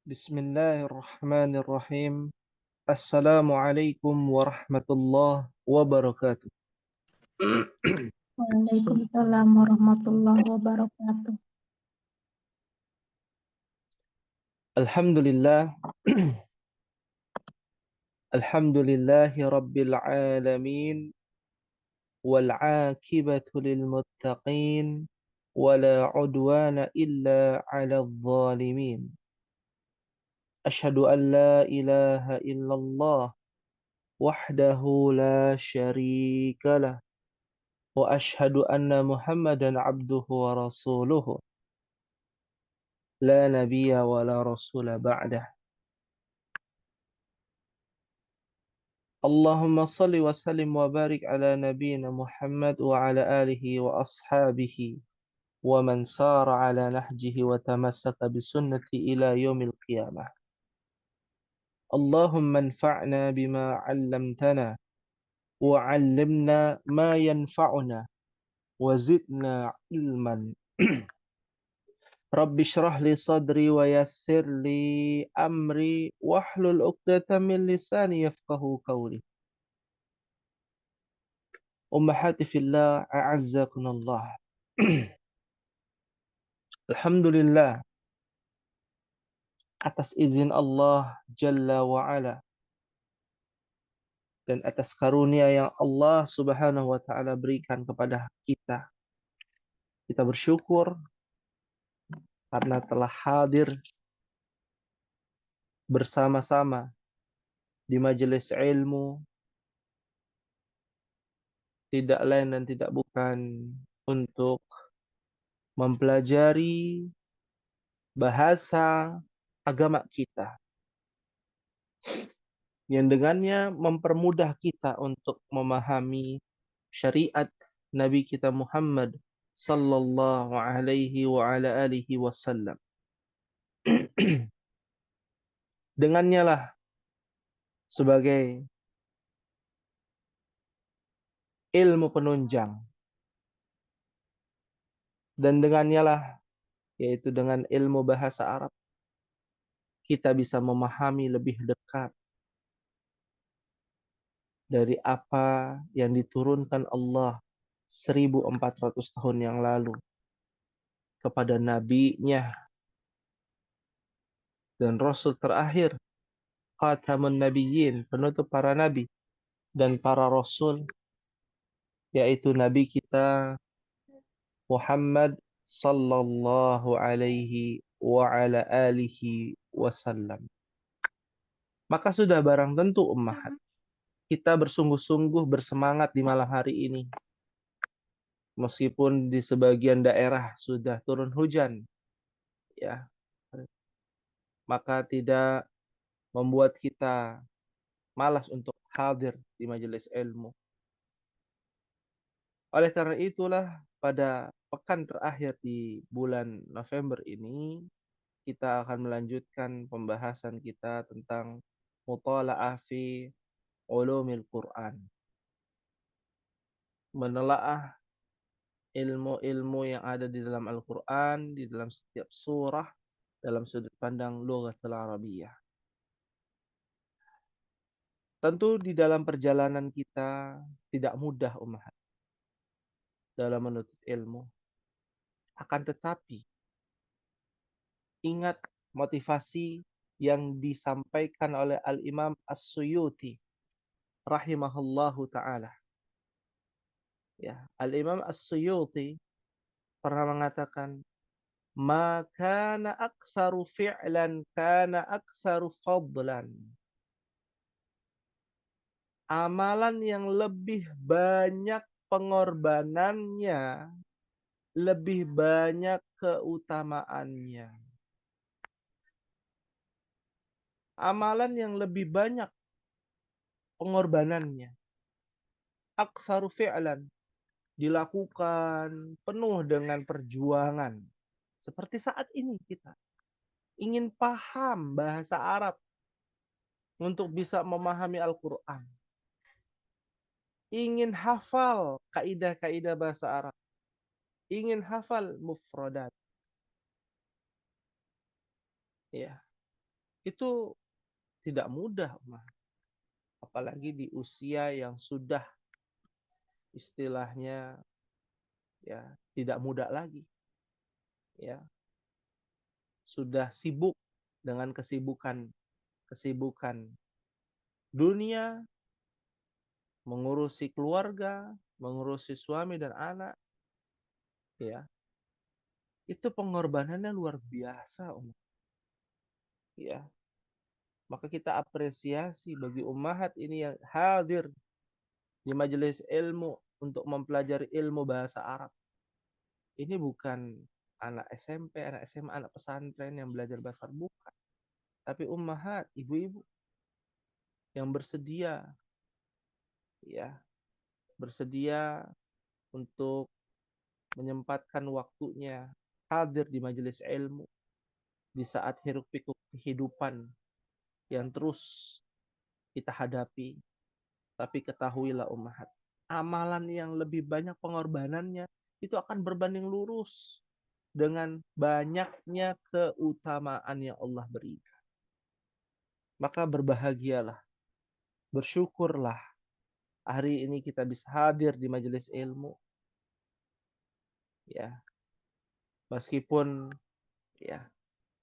Bismillahirrahmanirrahim. Assalamualaikum warahmatullahi wabarakatuh. Waalaikumsalam warahmatullahi wabarakatuh. Alhamdulillah. Alhamdulillahi rabbil alamin. Wal aqibatu lil muttaqin. Wala udwana illa ala zalimin. Ashhadu an la ilaha illallah. Wahdahu la syarika lah. Wa ashhadu anna Muhammadan abduhu wa rasuluhu. La nabiyya wa la rasula ba'dah. Allahumma salli wa sallim wa barik ala nabiyyina Muhammad wa ala alihi wa ashabihi wa man sara ala nahjihi wa tamassaka bi sunnati ila yaumil qiyamah. Allahumma anfa'na bima 'allamtana wa 'allimna ma yanfa'una wa zidna ilman. Rabbi shrah li sadri wa yassir li amri wahlul 'uqdatam min lisani yafqahu qawli. Ummahati fillah, a'azzakunallah. Alhamdulillah, atas izin Allah Jalla wa'ala dan atas karunia yang Allah Subhanahu wa ta'ala berikan kepada kita. Kita bersyukur karena telah hadir bersama-sama di majelis ilmu, tidak lain dan tidak bukan untuk mempelajari bahasa agama kita, yang dengannya mempermudah kita untuk memahami syariat Nabi kita Muhammad sallallahu alaihi wa ala alihi wasallam. Dengannya lah sebagai ilmu penunjang, dan dengannya lah, yaitu dengan ilmu bahasa Arab, kita bisa memahami lebih dekat dari apa yang diturunkan Allah 1400 tahun yang lalu kepada nabinya dan rasul terakhir, khatamun nabiyyin, penutup para nabi dan para rasul, yaitu nabi kita Muhammad sallallahu alaihi wa ala alihi wasallam. Maka sudah barang tentu ummahat, kita bersungguh-sungguh bersemangat di malam hari ini. Meskipun di sebagian daerah sudah turun hujan, ya, maka tidak membuat kita malas untuk hadir di majelis ilmu. Oleh karena itulah, pada pekan terakhir di bulan November ini, kita akan melanjutkan pembahasan kita tentang muthala'ah fi ulumil Quran. Menelaah ilmu-ilmu yang ada di dalam Al-Quran, di dalam setiap surah, dalam sudut pandang lughatul Arabiyyah. Tentu di dalam perjalanan kita tidak mudah ummahat dalam menuntut ilmu. Akan tetapi, ingat motivasi yang disampaikan oleh Al-Imam As-Suyuti rahimahullahu ta'ala. Ya, Al-Imam As-Suyuti pernah mengatakan, "Ma kana aktsaru fi'lan kana aktsaru fadlan." Amalan yang lebih banyak pengorbanannya, lebih banyak keutamaannya. Amalan yang lebih banyak pengorbanannya, aktsaru fi'lan, dilakukan penuh dengan perjuangan. Seperti saat ini kita ingin paham bahasa Arab untuk bisa memahami Al-Quran. Ingin hafal kaidah-kaidah bahasa Arab. Ingin hafal mufradat. Ya. Itu tidak mudah, apalagi di usia yang sudah istilahnya ya tidak muda lagi, ya sudah sibuk dengan kesibukan dunia, mengurusi keluarga, mengurusi suami dan anak, ya itu pengorbanannya luar biasa, ya. Maka kita apresiasi bagi ummahat ini yang hadir di majelis ilmu untuk mempelajari ilmu bahasa Arab. Ini bukan anak SMP, anak SMA, anak pesantren yang belajar bahasa Arab, bukan. Tapi ummahat, ibu-ibu yang bersedia, ya, bersedia untuk menyempatkan waktunya hadir di majelis ilmu di saat hiruk pikuk kehidupan yang terus kita hadapi. Tapi ketahuilah ummahat, amalan yang lebih banyak pengorbanannya itu akan berbanding lurus dengan banyaknya keutamaan yang Allah berikan. Maka berbahagialah, bersyukurlah hari ini kita bisa hadir di majelis ilmu, ya. Meskipun ya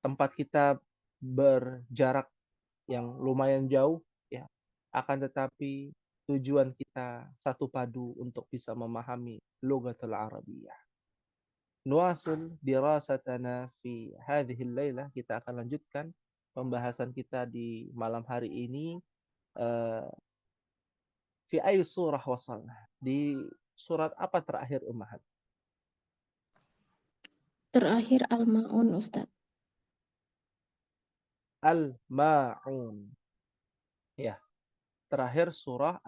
tempat kita berjarak yang lumayan jauh, ya. Akan tetapi tujuan kita satu padu untuk bisa memahami lughatul Arabiyyah. Nuasil dirasatana fi hadhihi lailah, kita akan lanjutkan pembahasan kita di malam hari ini fi ayi surah wasalna. Di surat apa terakhir ummahat? Terakhir Al-Ma'un, Ustadz. Al-Ma'un. Ya, terakhir surah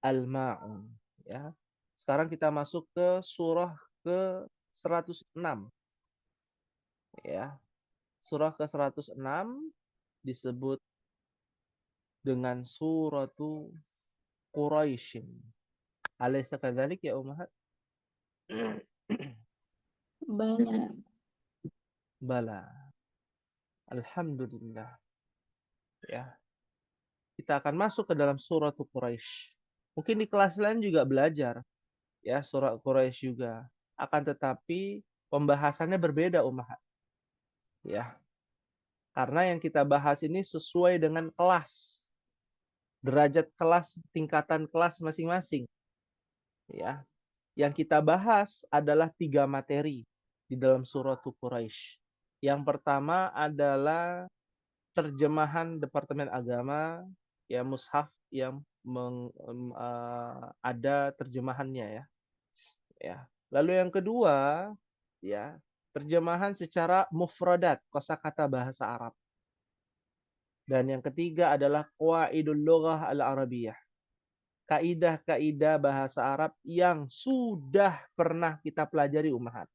Al-Ma'un, ya. Sekarang kita masuk ke surah ke 106, ya. Surah ke 106 disebut dengan suratu Quraisyin. Alaysa kadzalik ya ummahat? Banyak. Bala. Alhamdulillah. Ya. Kita akan masuk ke dalam suratu Quraisy. Mungkin di kelas lain juga belajar ya surat Quraisy juga. Akan tetapi pembahasannya berbeda ummahat. Ya. Karena yang kita bahas ini sesuai dengan kelas. Derajat kelas, tingkatan kelas masing-masing. Ya. Yang kita bahas adalah 3 materi di dalam surat Quraisy. Yang pertama adalah terjemahan Departemen Agama, ya mushaf yang ada terjemahannya, ya. Ya. Lalu yang kedua, ya, terjemahan secara mufradat, kosakata bahasa Arab. Dan yang ketiga adalah qawaidul lughah al-arabiyyah. Kaidah-kaidah bahasa Arab yang sudah pernah kita pelajari ummahat.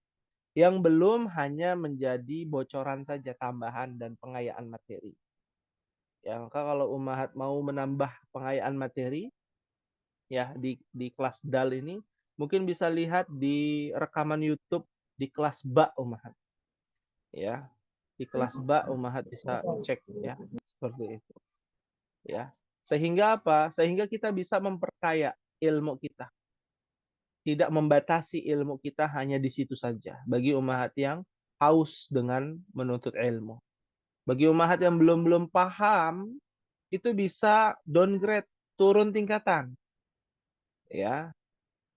Yang belum hanya menjadi bocoran saja, tambahan dan pengayaan materi. Ya, maka kalau ummahat mau menambah pengayaan materi ya di kelas DAL ini, mungkin bisa lihat di rekaman YouTube di kelas BA ummahat. Ya. Di kelas BA ummahat bisa cek ya, seperti itu. Ya. Sehingga apa? Sehingga kita bisa memperkaya ilmu kita. Tidak membatasi ilmu kita hanya di situ saja. Bagi ummahat yang haus dengan menuntut ilmu. Bagi ummahat yang belum paham, itu bisa downgrade, turun tingkatan. Ya,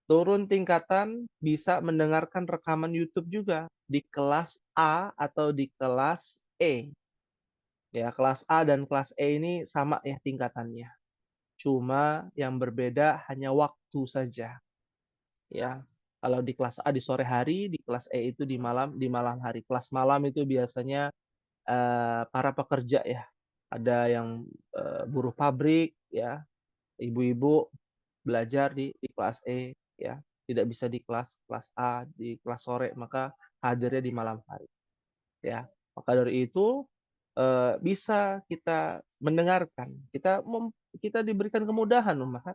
turun tingkatan bisa mendengarkan rekaman YouTube juga di kelas A atau di kelas E. Ya, kelas A dan kelas E ini sama ya tingkatannya. Cuma yang berbeda hanya waktu saja. Ya. Kalau di kelas A di sore hari, di kelas E itu di malam hari. Kelas malam itu biasanya para pekerja ya. Ada yang buruh pabrik ya, ibu-ibu belajar di kelas E ya. Tidak bisa di kelas A, di kelas sore, maka hadirnya di malam hari. Ya. Maka dari itu bisa kita mendengarkan. Kita diberikan kemudahan ummahat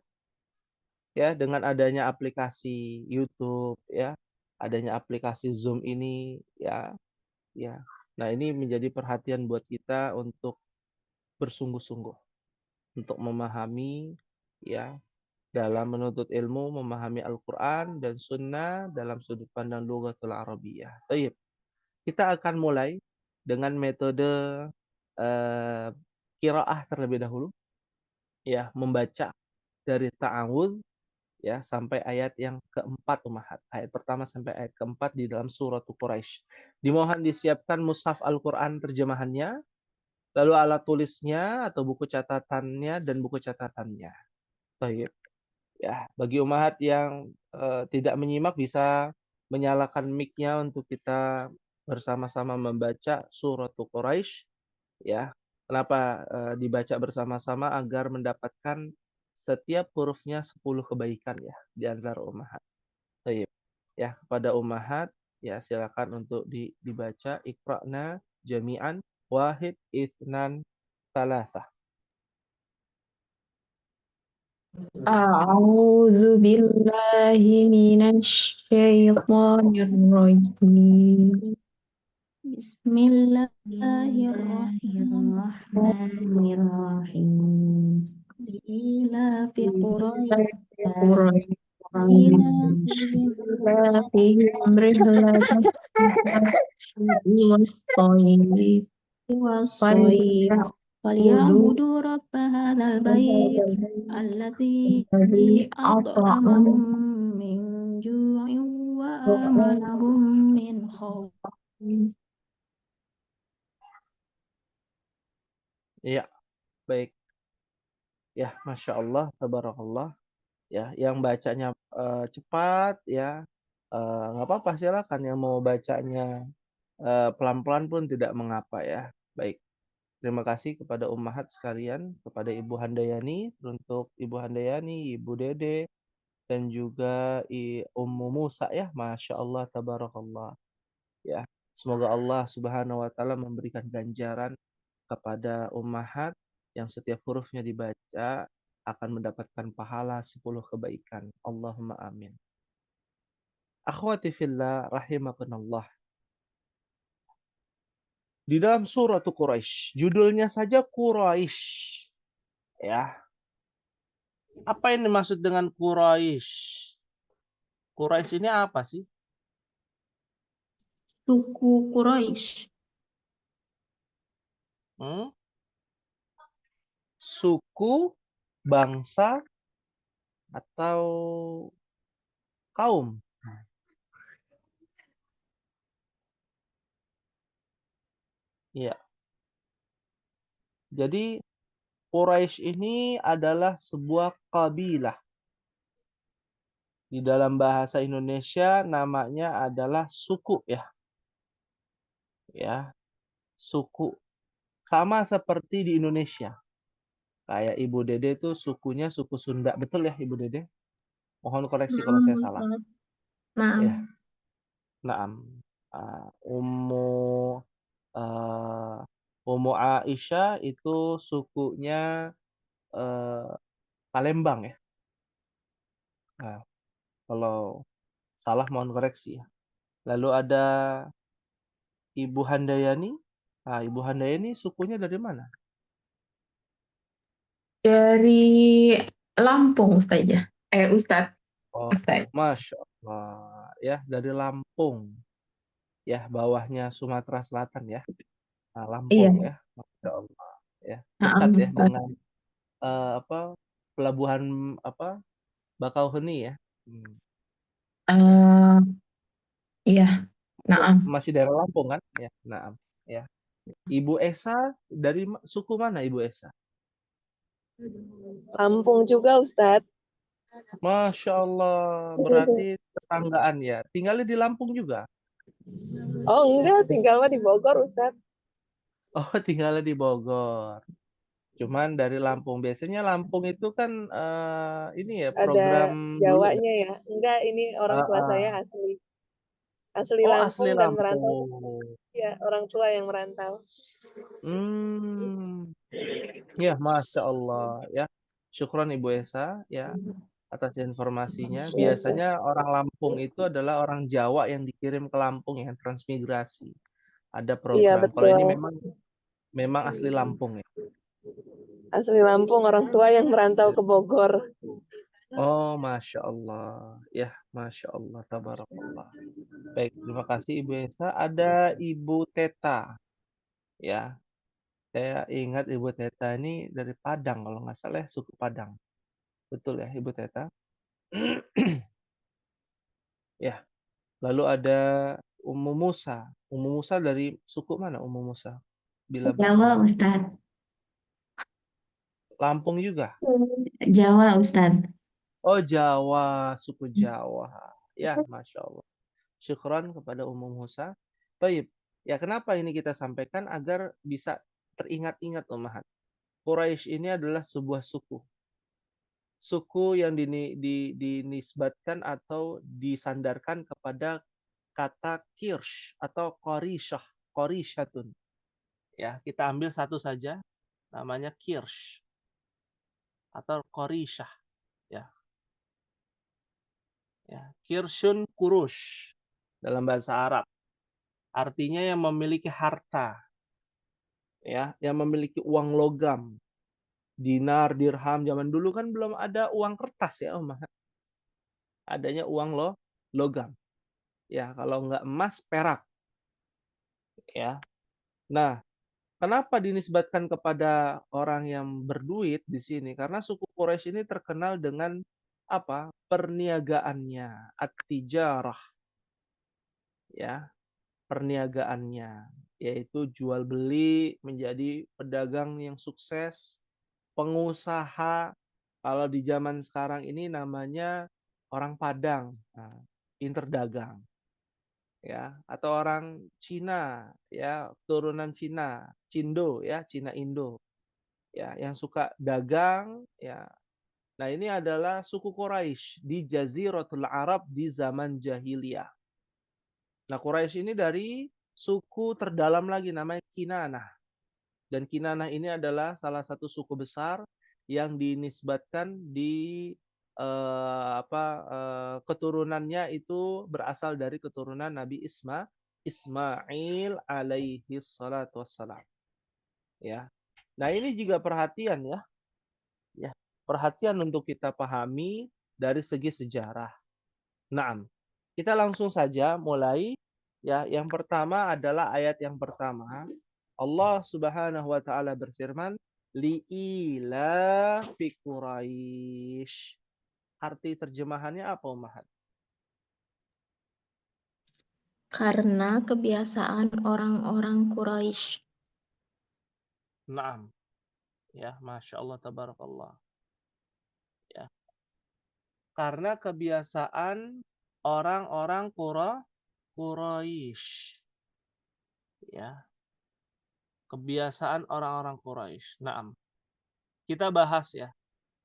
ya dengan adanya aplikasi YouTube ya, adanya aplikasi Zoom ini ya. Ya. Nah, ini menjadi perhatian buat kita untuk bersungguh-sungguh untuk memahami, ya, dalam menuntut ilmu, memahami Al-Quran dan Sunnah dalam sudut pandang Lughatul Arabiyyah. Baik, kita akan mulai dengan metode eh, qiraah terlebih dahulu, ya, membaca dari ta'awudz, ya, sampai ayat yang keempat Ummahat. Ayat pertama sampai ayat keempat di dalam surat Quraisy. Dimohon disiapkan mushaf Al-Quran terjemahannya, lalu alat tulisnya atau buku catatannya dan buku catatannya. Baik. Ya, bagi Ummahat yang tidak menyimak bisa menyalakan mic-nya untuk kita bersama-sama membaca surat Quraisy, ya. Kenapa dibaca bersama-sama? Agar mendapatkan setiap hurufnya 10 kebaikan, ya, di antara Ummahat. Baik. Ya, kepada Ummahat, ya, silakan untuk dibaca Iqra'na jami'an wahid itsnan tsalatsa. أعوذ بالله من الشيطان الرجيم بسم الله الرحمن Bismillahirrahmanirrahim. إلى في قريش فيهم رحلة والصيف فليعبدوا رب هذا البيت الذي أطعمهم من جوع وآمنهم من خوف. Ya, baik. Ya, Masya Allah, tabarakallah. Ya, yang bacanya cepat, ya, nggak apa-apa, silakan. Yang mau bacanya pelan-pelan pun tidak mengapa, ya. Baik. Terima kasih kepada Ummahat sekalian, kepada Ibu Handayani, untuk Ibu Handayani, Ibu Dede, dan juga Ummu Musa, ya. Masya Allah, tabarakallah. Ya, semoga Allah Subhanahu wa taala memberikan ganjaran kepada Ummahat yang setiap hurufnya dibaca akan mendapatkan pahala 10 kebaikan. Allahumma amin. Akhwati fillah rahimakumullah. Di dalam surat Quraisy, judulnya saja Quraisy. Ya. Apa yang dimaksud dengan Quraisy? Quraisy ini apa sih? Suku Quraisy. Hmm? Suku, bangsa, atau kaum? Iya. Jadi Quraisy ini adalah sebuah kabilah. Di dalam bahasa Indonesia namanya adalah suku, ya. Ya, suku. Sama seperti di Indonesia. Kayak Ibu Dede itu sukunya suku Sunda. Betul ya Ibu Dede? Mohon koreksi kalau saya salah. Ya, Nah, naam. Ummu uh, Ummu Aisyah itu sukunya Palembang, ya. Nah, kalau salah mohon koreksi, ya. Lalu ada Ibu Handayani. Nah, Ibu Handayani sukunya dari mana? Dari Lampung Ustaz ya. Ustaz. Oh, Ustaz. Masya Allah. Ya, dari Lampung. Ya, bawahnya Sumatera Selatan, ya. Nah, Iya. Lampung, ya. Masya Allah. Ya, dekat ya Ustaz. dengan pelabuhan Bakauheni, ya. Eh, iya. Naam. Masih daerah Lampung kan? Ya, naam. Ya. Ibu Esa dari suku mana Ibu Esa? Lampung juga, Ustadz. Masya Allah, berarti tetanggaan, ya. Tinggalnya di Lampung juga? Oh enggak, tinggal mah di Bogor, Ustadz. Oh, tinggalnya di Bogor. Cuman dari Lampung. Biasanya Lampung itu kan ini ya Ada program dulu ya. Jawanya ya. Enggak, ini orang tua saya asli Oh, asli Lampung dan merantau. Lampung. Ya, orang tua yang merantau. Ya, Masya Allah, ya. Syukron Ibu Esa, ya, atas informasinya. Ya, Ustadz. Biasanya orang Lampung itu adalah orang Jawa yang dikirim ke Lampung yang transmigrasi. Ada Iya, program. Kalau betul. ini memang asli Lampung, ya. Asli Lampung, orang tua yang merantau ke Bogor. Oh, Masya Allah. Ya, Masya Allah. Tabarakallah. Baik, terima kasih Ibu Esa. Ada Ibu Teta. Ya, saya ingat Ibu Teta ini dari Padang, kalau nggak salah ya, suku Padang. Betul ya, Ibu Teta? Ya, lalu ada Ummu Musa. Ummu Musa dari suku mana Ummu Musa? Bila Jawa, berkenan. Ustadz. Lampung juga? Jawa, Ustadz. Oh, Jawa, suku Jawa. Ya, Masya Allah. Syukran kepada Ummu Musa. Baik, ya kenapa ini kita sampaikan agar bisa teringat-ingat Ummahat. Quraisy ini adalah sebuah suku. Suku yang dinisbatkan atau disandarkan kepada kata Kirsh atau Qorishah, Qorishatun. Ya, kita ambil satu saja, namanya Kirsh atau Qorishah. Ya, ya. Kirshun Kurush dalam bahasa Arab. Artinya yang memiliki harta, ya, yang memiliki uang logam, dinar, dirham. Zaman dulu kan belum ada uang kertas ya, Om. Adanya uang logam. Ya, kalau nggak emas, perak. Ya. Nah, kenapa dinisbatkan kepada orang yang berduit di sini? Karena suku Quraisy ini terkenal dengan apa? Perniagaannya, at-tijarah, ya, perniagaannya, yaitu jual beli, menjadi pedagang yang sukses, pengusaha. Kalau di zaman sekarang ini namanya orang Padang, nah, interdagang, ya, atau orang Cina, ya, turunan Cina, Cindo, ya, Cina Indo, ya, yang suka dagang, ya. Nah, ini adalah suku Quraisy di Jaziratul Arab di zaman jahiliyah. Nah, Quraisy ini dari suku terdalam lagi namanya Kinanah. Dan Kinanah ini adalah salah satu suku besar yang dinisbatkan di keturunannya itu berasal dari keturunan Nabi Ismail alaihi salatu wassalam. Ya. Nah, ini juga perhatian ya. Ya, perhatian untuk kita pahami dari segi sejarah. Nah, kita langsung saja mulai. Ya, yang pertama adalah ayat yang pertama. Allah Subhanahu wa taala berfirman, li'ila fi Quraisy. Arti terjemahannya apa, Ummahat? Karena kebiasaan orang-orang Quraisy. Naam. Ya, Masya Allah, tabarakallah. Ya. Karena kebiasaan orang-orang Quraisy. Ya. Kebiasaan orang-orang Quraisy. Naam. Kita bahas ya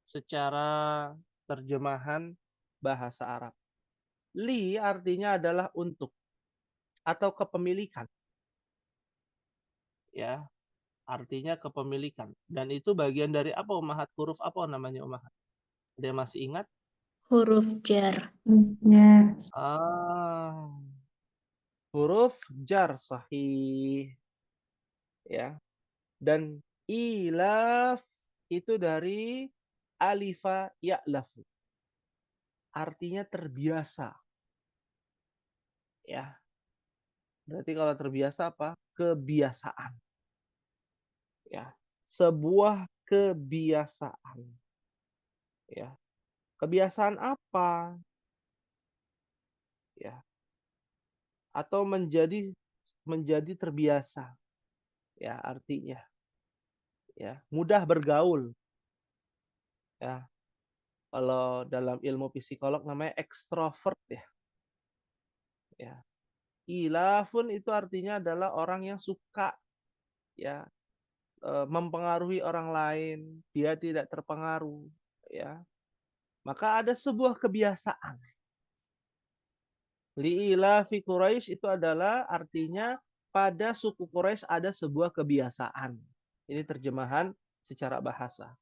secara terjemahan bahasa Arab. Li artinya adalah untuk atau kepemilikan. Ya, artinya kepemilikan. Dan itu bagian dari apa, Ummahat? Huruf apa namanya, Ummahat? Ada yang masih ingat? Huruf jar. Ya. Ah, huruf jar, sahih. Ya. Dan ilaf itu dari alifa ya'lafu. Artinya terbiasa. Ya. Berarti kalau terbiasa apa? Kebiasaan. Ya. Sebuah kebiasaan. Ya. Kebiasaan apa? Ya. Atau menjadi terbiasa. Ya, artinya. Ya, mudah bergaul. Ya. Kalau dalam ilmu psikolog namanya ekstrovert ya. Ya. Ilafun itu artinya adalah orang yang suka ya mempengaruhi orang lain, dia tidak terpengaruh, ya. Maka ada sebuah kebiasaan. Li'ila fi Quraisy itu adalah artinya pada suku Quraisy ada sebuah kebiasaan. Ini terjemahan secara bahasa.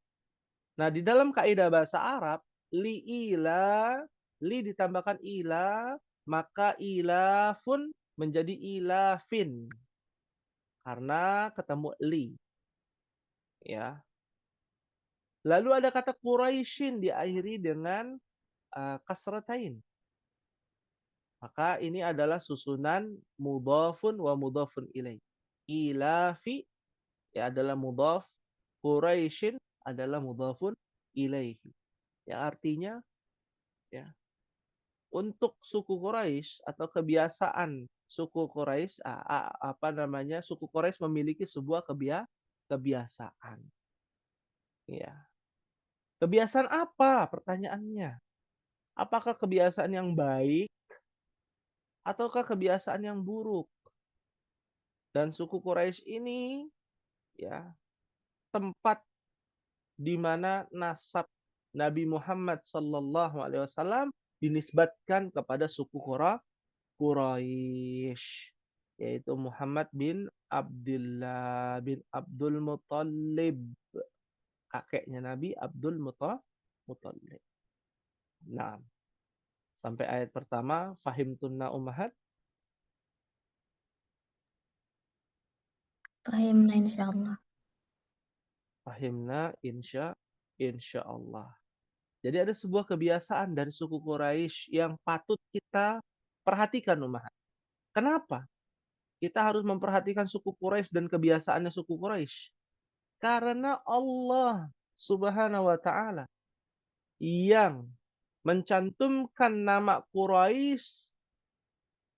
Nah, di dalam kaidah bahasa Arab, li'ila, li ditambahkan ila, maka ilafun menjadi ilafin. Karena ketemu li. Ya. Lalu ada kata Quraisyin diakhiri dengan kasratain. Maka ini adalah susunan mudhafun wa mudhafun ilaih. Ilafi ya adalah mudhaf, Quraisyin adalah mudhafun ilaihi. Yang artinya ya, untuk suku Quraisy atau kebiasaan suku Quraisy suku Quraisy memiliki sebuah kebiasaan. Ya. Kebiasaan apa? Pertanyaannya. Apakah kebiasaan yang baik ataukah kebiasaan yang buruk? Dan suku Quraisy ini ya tempat di mana nasab Nabi Muhammad SAW dinisbatkan kepada suku Quraisy, yaitu Muhammad bin Abdullah bin Abdul Muttalib, kakeknya Nabi Abdul Muttalib. Nah, sampai ayat pertama, fahimtunna ummahat. Fahimna insyaallah. Fahimna insya Allah. Jadi ada sebuah kebiasaan dari suku Quraisy yang patut kita perhatikan, ummahat. Kenapa? Kita harus memperhatikan suku Quraisy dan kebiasaannya suku Quraisy. Karena Allah Subhanahu wa taala yang mencantumkan nama Quraisy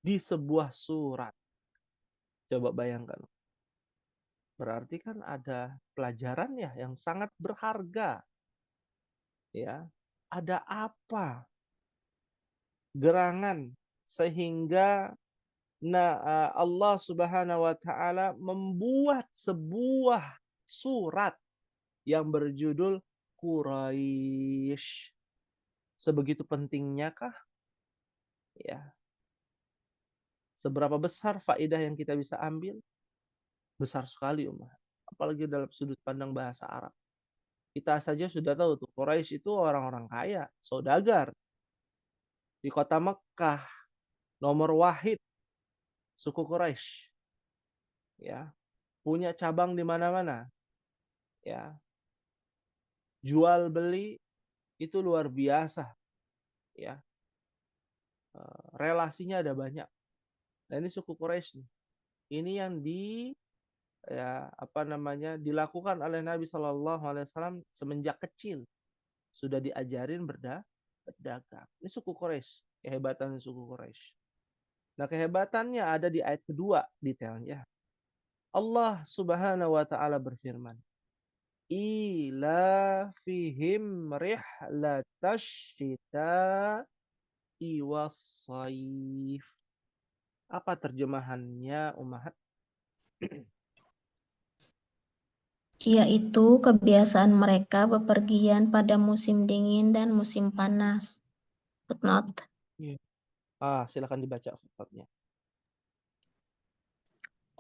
di sebuah surat. Coba bayangkan. Berarti kan ada pelajaran ya yang sangat berharga. Ya. Ada apa gerangan sehingga Allah Subhanahu wa taala membuat sebuah surat yang berjudul Quraisy. Sebegitu pentingnya kah? Ya. Seberapa besar faedah yang kita bisa ambil? Besar sekali, umat. Apalagi dalam sudut pandang bahasa Arab. Kita saja sudah tahu tuh Quraisy itu orang-orang kaya, saudagar. Di kota Mekah, nomor wahid suku Quraisy. Ya, punya cabang di mana-mana. Ya. Jual beli itu luar biasa. Ya. Relasinya ada banyak. Nah, ini suku Quraisy nih. Ini yang dilakukan oleh Nabi Shallallahu Alaihi Wasallam semenjak kecil, sudah diajarin berdagang. Ini suku Quraisy, kehebatan suku Quraisy. Nah, kehebatannya ada di ayat kedua detailnya. Allah Subhanahu wa taala berfirman, ila fihim rihlatash shita'i was-shaif. Apa terjemahannya, ummahat? Yaitu kebiasaan mereka bepergian pada musim dingin dan musim panas. Footnote. Silakan dibaca footnote-nya.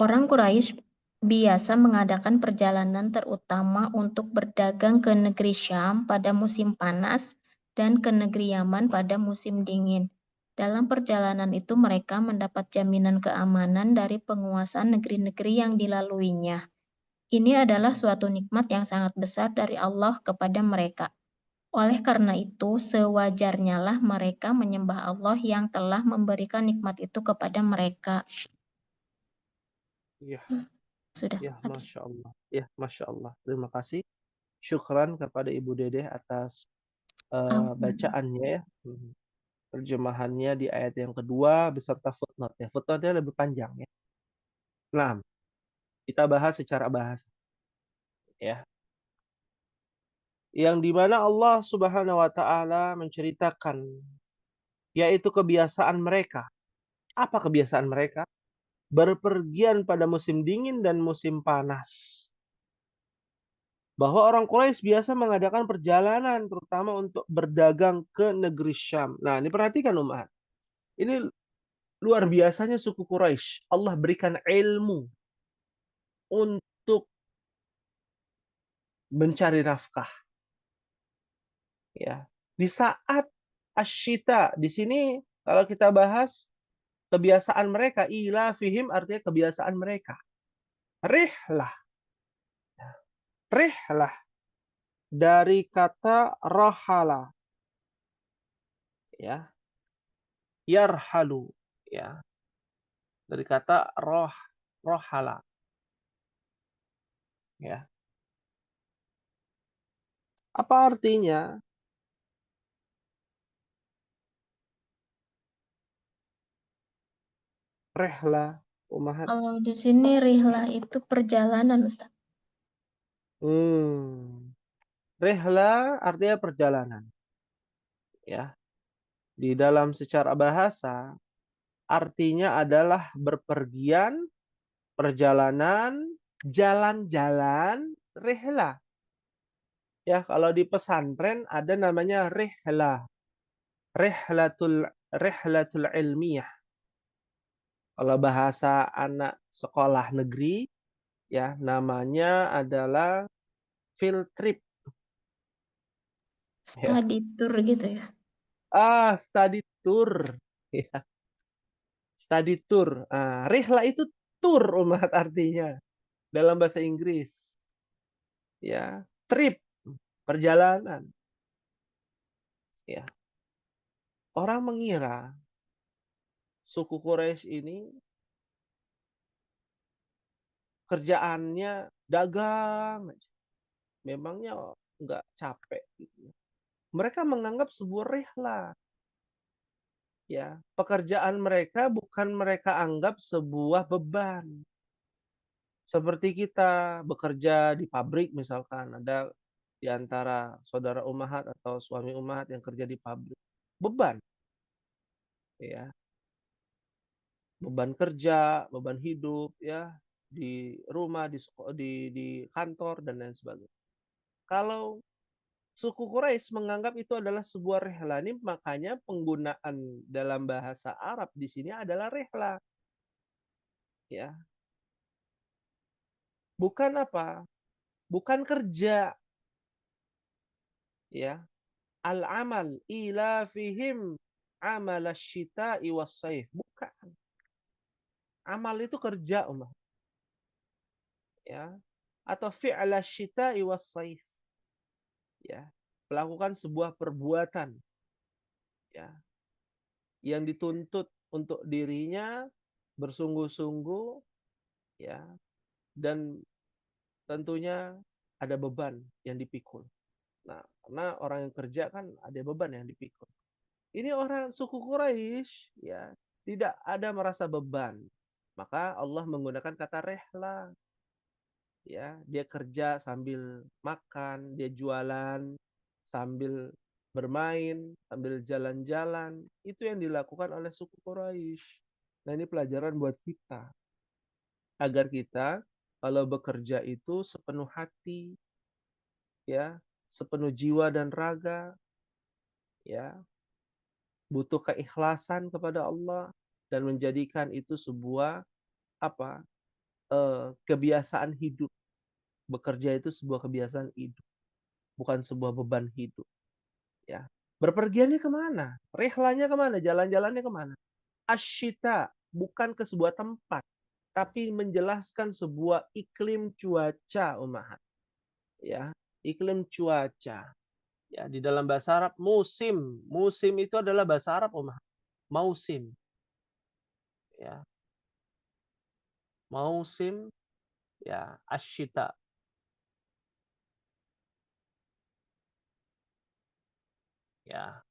Orang Quraisy biasa mengadakan perjalanan terutama untuk berdagang ke negeri Syam pada musim panas dan ke negeri Yaman pada musim dingin. Dalam perjalanan itu mereka mendapat jaminan keamanan dari penguasaan negeri-negeri yang dilaluinya. Ini adalah suatu nikmat yang sangat besar dari Allah kepada mereka. Oleh karena itu, sewajarnya lah mereka menyembah Allah yang telah memberikan nikmat itu kepada mereka. Iya. Sudah Ya, habis. Masya Allah. Ya, Masya Allah. Terima kasih. Syukran kepada Ibu Dedeh atas bacaannya ya. Terjemahannya di ayat yang kedua beserta footnote-nya. Footnote-nya lebih panjang ya. Nah, kita bahas secara bahasa. Ya. Yang dimana Allah Subhanahu wa taala menceritakan yaitu kebiasaan mereka. Apa kebiasaan mereka? Berpergian pada musim dingin dan musim panas. Bahwa orang Quraisy biasa mengadakan perjalanan terutama untuk berdagang ke negeri Syam. Nah, ini perhatikan umat. Ini luar biasanya suku Quraisy. Allah berikan ilmu untuk mencari nafkah. Ya. Di saat asyita, di sini kalau kita bahas kebiasaan mereka, ila fihim artinya kebiasaan mereka. Rihlah. Rihlah. dari kata rahala, ya, yarhalu, ya, dari kata rohala, ya. Apa artinya? Rehla, Umahat. Kalau di sini rihlah itu perjalanan, Ustaz. Rehla artinya perjalanan. Ya. Di dalam secara bahasa, artinya adalah berpergian, perjalanan, jalan-jalan, rehla. Ya, kalau di pesantren ada namanya rehla. Rehlatul ilmiyah. Kalau bahasa anak sekolah negeri, ya namanya adalah field trip. Ya. Study tour gitu ya. Study tour. Ya, study tour. Rihla itu tour umat artinya dalam bahasa Inggris. Ya, trip, perjalanan. Ya. Orang mengira suku Quraisy ini kerjaannya dagang aja. Memangnya nggak capek gitu. Mereka menganggap sebuah rihla. Ya, pekerjaan mereka bukan mereka anggap sebuah beban. Seperti kita bekerja di pabrik misalkan, ada di antara saudara umahat atau suami umahat yang kerja di pabrik. Beban, ya. Beban kerja, beban hidup, ya, di rumah, di kantor dan lain sebagainya. Kalau suku Quraisy menganggap itu adalah sebuah rehla, ini makanya penggunaan dalam bahasa Arab di sini adalah rehla, ya. Bukan apa? Bukan kerja, ya. Al-amal ila fihim amal asyita'i was-saif. Bukan. Amal itu kerja, ya. Atau fi'la syita'i was-saif. Ya. Melakukan sebuah perbuatan, ya, yang dituntut untuk dirinya bersungguh-sungguh, ya, dan tentunya ada beban yang dipikul. Nah, karena orang yang kerja kan ada beban yang dipikul. Ini orang suku Quraisy, ya, tidak ada merasa beban. Maka Allah menggunakan kata rehla. Ya, dia kerja sambil makan, dia jualan sambil bermain, sambil jalan-jalan. Itu yang dilakukan oleh suku Quraisy. Nah, ini pelajaran buat kita. Agar kita kalau bekerja itu sepenuh hati, ya, sepenuh jiwa dan raga, ya, butuh keikhlasan kepada Allah dan menjadikan itu sebuah apa? Kebiasaan hidup. Bekerja itu sebuah kebiasaan hidup, bukan sebuah beban hidup. Ya, berpergiannya kemana? Rihlanya kemana? Jalan-jalannya kemana? Asyita, bukan ke sebuah tempat, tapi menjelaskan sebuah iklim cuaca, umahat. Ya, iklim cuaca. Ya, di dalam bahasa Arab musim. Musim itu adalah bahasa Arab, umahat. Mausim. Ya, mausim, ya, asyita. Ya,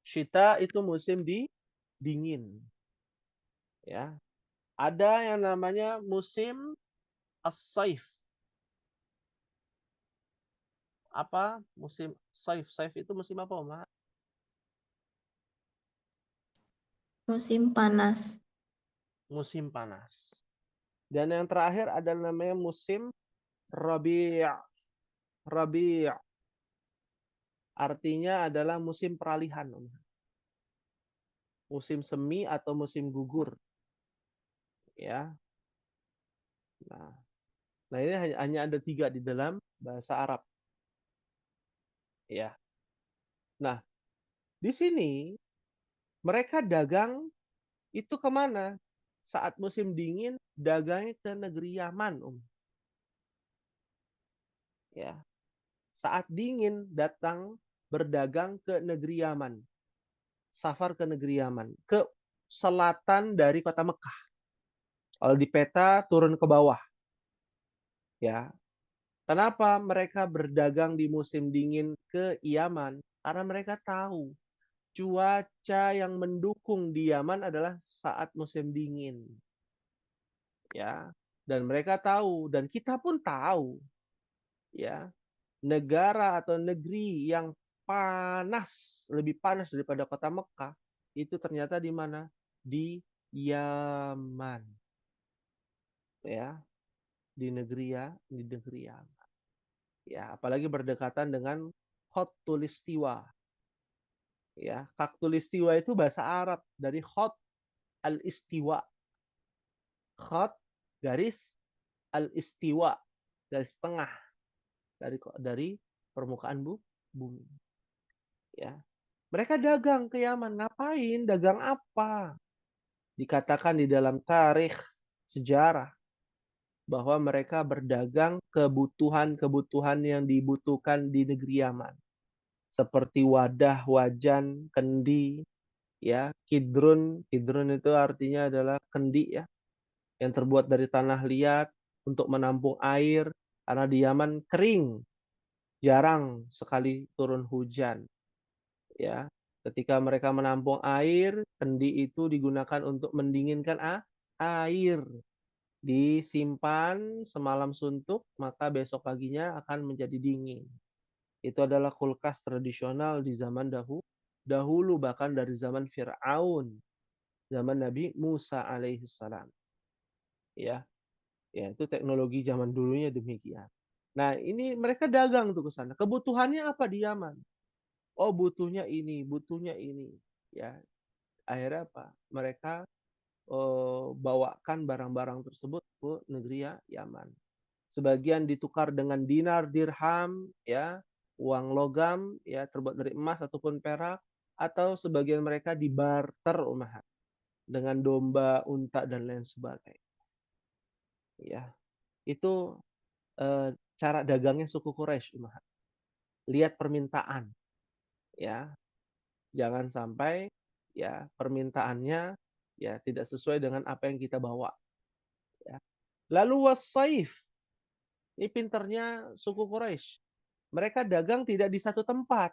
syita itu musim dingin. Ya, ada yang namanya musim as-saif. Apa musim saif? Saif itu musim apa, Oma? Musim panas. Musim panas. Dan yang terakhir adalah namanya musim rabi'. Rabi' artinya adalah musim peralihan, Oma. Musim semi atau musim gugur. Ya. Nah ini hanya ada 3 di dalam bahasa Arab. Ya. Nah, di sini mereka dagang itu kemana? Saat musim dingin, dagangnya ke negeri Yaman, Ya. saat dingin datang berdagang ke negeri Yaman. Safar ke negeri Yaman, ke selatan dari kota Mekah. Kalau di peta turun ke bawah, ya. Kenapa mereka berdagang di musim dingin ke Yaman? Karena mereka tahu cuaca yang mendukung di Yaman adalah saat musim dingin. Ya. Dan mereka tahu dan kita pun tahu, ya, negara atau negeri yang panas, lebih panas daripada kota Mekah itu ternyata di mana? Di Yaman. Ya, di negeri Yaman. Ya, apalagi berdekatan dengan Khottulistiwa. Ya, Khottulistiwa itu bahasa Arab dari Khot al-Istiwa. Khot garis al-Istiwa, garis tengah dari permukaan bumi. Ya. Mereka dagang ke Yaman. Ngapain? Dagang apa? Dikatakan di dalam tarikh sejarah bahwa mereka berdagang kebutuhan-kebutuhan yang dibutuhkan di negeri Yaman. Seperti wadah, wajan, kendi, ya, kidrun. Kidrun itu artinya adalah kendi, ya, yang terbuat dari tanah liat untuk menampung air karena di Yaman kering, jarang sekali turun hujan, ya. Ketika mereka menampung air, kendi itu digunakan untuk mendinginkan air. Disimpan semalam suntuk, maka besok paginya akan menjadi dingin. Itu adalah kulkas tradisional di zaman dahulu, bahkan dari zaman Fir'aun, zaman Nabi Musa alaihissalam. Ya, ya, itu teknologi zaman dulunya demikian. Nah, ini mereka dagang tuh ke sana. Kebutuhannya apa di Yaman? Oh, butuhnya ini, butuhnya ini. Ya, akhirnya apa? Mereka bawakan barang-barang tersebut ke negeri Yaman. Sebagian ditukar dengan dinar, dirham, ya, uang logam, ya, terbuat dari emas ataupun perak, atau sebagian mereka dibarter dengan domba, unta dan lain sebagainya. Ya, itu cara dagangnya suku Quraisy, Lihat permintaan, ya, jangan sampai, ya, permintaannya, ya, tidak sesuai dengan apa yang kita bawa. Ya. Lalu wasaif, ini pinternya suku Quraisy. Mereka dagang tidak di satu tempat.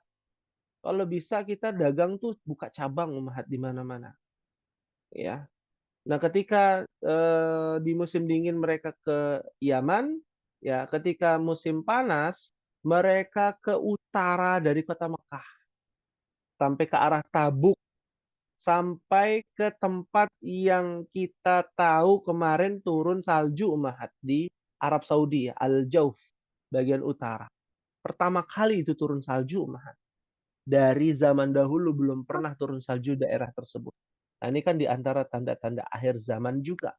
Kalau bisa kita dagang tuh buka cabang di mana-mana. Ya. Nah, ketika di musim dingin mereka ke Yaman, ya, ketika musim panas mereka ke utara dari kota Mekah sampai ke arah Tabuk, sampai ke tempat yang kita tahu kemarin turun salju di Arab Saudi, Al-Jauf, bagian utara. Pertama kali itu turun salju, dari zaman dahulu belum pernah turun salju daerah tersebut. Nah, ini kan di antara tanda-tanda akhir zaman juga,